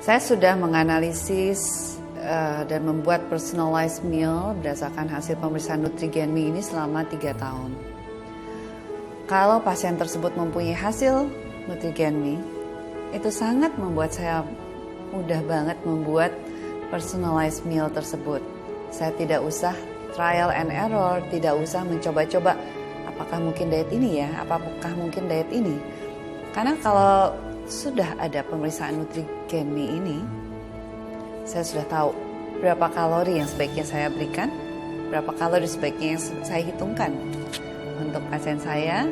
Saya sudah menganalisis dan membuat personalized meal berdasarkan hasil pemeriksaan Nutrigenmi ini selama 3 tahun. Kalau pasien tersebut mempunyai hasil Nutrigenmi, itu sangat membuat saya mudah banget membuat personalized meal tersebut. Saya tidak usah trial and error, tidak usah mencoba-coba apakah mungkin diet ini ya, apakah mungkin diet ini. Karena kalau sudah ada pemeriksaan Nutrigenmi ini, saya sudah tahu berapa kalori yang sebaiknya saya berikan, berapa kalori sebaiknya yang saya hitungkan untuk pasien saya.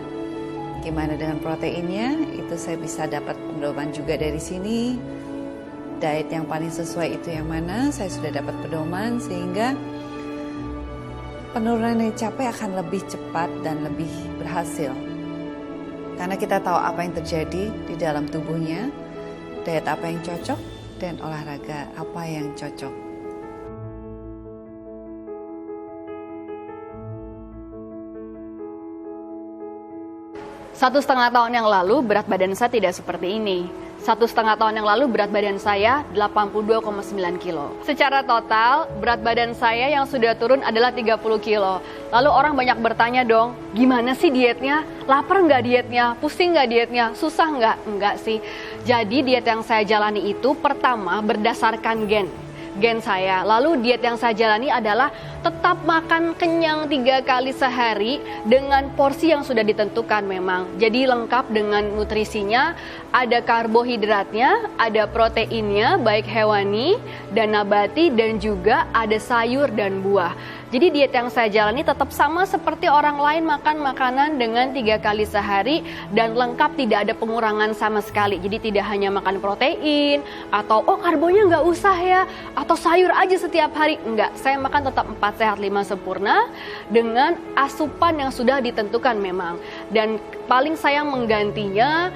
Gimana dengan proteinnya, itu saya bisa dapat pedoman juga dari sini. Diet yang paling sesuai itu yang mana, saya sudah dapat pedoman sehingga penurunan yang dicapai akan lebih cepat dan lebih berhasil. Karena kita tahu apa yang terjadi di dalam tubuhnya, diet apa yang cocok, dan olahraga apa yang cocok. Satu setengah tahun yang lalu berat badan saya tidak seperti ini. 1,5 tahun yang lalu berat badan saya 82,9 kilo. Secara total, berat badan saya yang sudah turun adalah 30 kilo. Lalu orang banyak bertanya dong, gimana sih dietnya? Lapar nggak dietnya? Pusing nggak dietnya? Susah nggak? Enggak sih. Jadi diet yang saya jalani itu pertama berdasarkan gen saya. Lalu diet yang saya jalani adalah tetap makan kenyang 3 kali sehari dengan porsi yang sudah ditentukan memang. Jadi lengkap dengan nutrisinya, ada karbohidratnya, ada proteinnya baik hewani dan nabati, dan juga ada sayur dan buah. Jadi diet yang saya jalani tetap sama seperti orang lain makan makanan dengan 3 kali sehari dan lengkap, tidak ada pengurangan sama sekali. Jadi tidak hanya makan protein atau karbonya nggak usah ya, atau sayur aja setiap hari. Enggak, saya makan tetap 4 sehat 5 sempurna dengan asupan yang sudah ditentukan memang. Dan paling saya menggantinya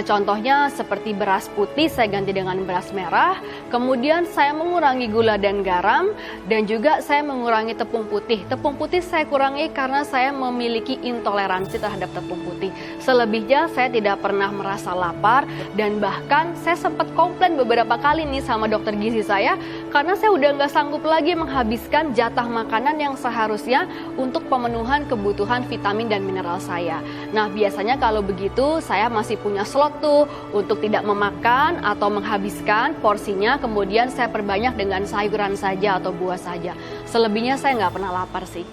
contohnya seperti beras putih saya ganti dengan beras merah, kemudian saya mengurangi gula dan garam, dan juga saya mengurangi tepung putih. Tepung putih saya kurangi karena saya memiliki intoleransi terhadap tepung putih. Selebihnya saya tidak pernah merasa lapar, dan bahkan saya sempat komplain beberapa kali nih sama dokter gizi saya karena saya udah nggak sanggup lagi menghabiskan jatah makanan yang seharusnya untuk pemenuhan kebutuhan vitamin dan mineral saya. Nah, biasanya kalau begitu saya masih punya slot tuh untuk tidak memakan atau menghabiskan porsinya, kemudian saya perbanyak dengan sayuran saja atau buah saja. Selebihnya saya nggak pernah lapar sih.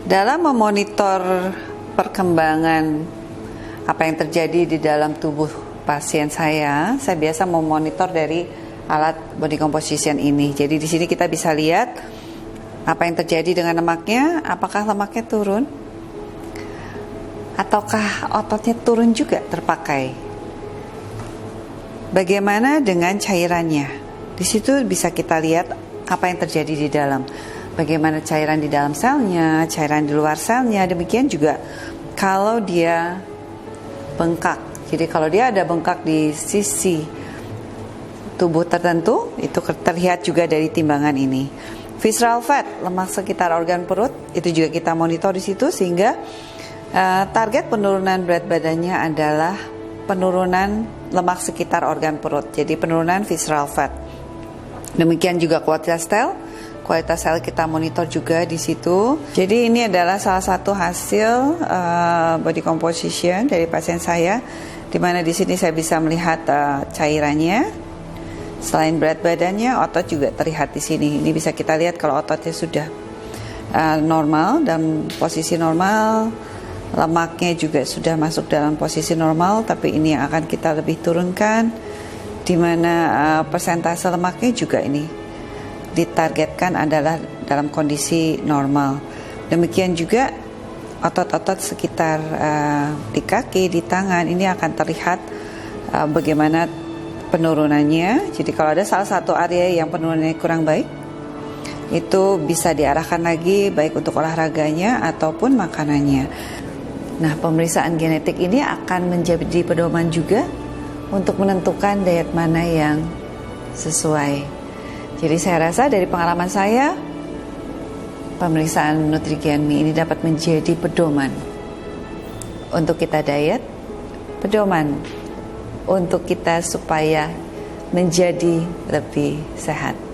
Dalam memonitor perkembangan apa yang terjadi di dalam tubuh pasien saya biasa memonitor dari alat body composition ini. Jadi di sini kita bisa lihat apa yang terjadi dengan lemaknya, apakah lemaknya turun, ataukah ototnya turun juga terpakai. Bagaimana dengan cairannya? Di situ bisa kita lihat apa yang terjadi di dalam. Bagaimana cairan di dalam selnya, cairan di luar selnya. Demikian juga kalau dia bengkak. Jadi kalau dia ada bengkak di sisi tubuh tertentu, itu terlihat juga dari timbangan ini. Visceral fat, lemak sekitar organ perut, itu juga kita monitor di situ, sehingga target penurunan berat badannya adalah penurunan lemak sekitar organ perut. Jadi penurunan visceral fat. Demikian juga kualitas sel kita monitor juga di situ. Jadi ini adalah salah satu hasil body composition dari pasien saya, di mana di sini saya bisa melihat cairannya. Selain berat badannya, otot juga terlihat di sini. Ini bisa kita lihat kalau ototnya sudah normal, dalam posisi normal. Lemaknya juga sudah masuk dalam posisi normal, tapi ini yang akan kita lebih turunkan, di mana persentase lemaknya juga ini ditargetkan adalah dalam kondisi normal. Demikian juga otot-otot sekitar di kaki, di tangan, ini akan terlihat bagaimana penurunannya. Jadi kalau ada salah satu area yang penurunannya kurang baik, itu bisa diarahkan lagi baik untuk olahraganya ataupun makanannya. Nah, pemeriksaan genetik ini akan menjadi pedoman juga untuk menentukan diet mana yang sesuai. Jadi saya rasa dari pengalaman saya, pemeriksaan Nutrigenmi ini dapat menjadi pedoman untuk kita diet, pedoman untuk kita supaya menjadi lebih sehat.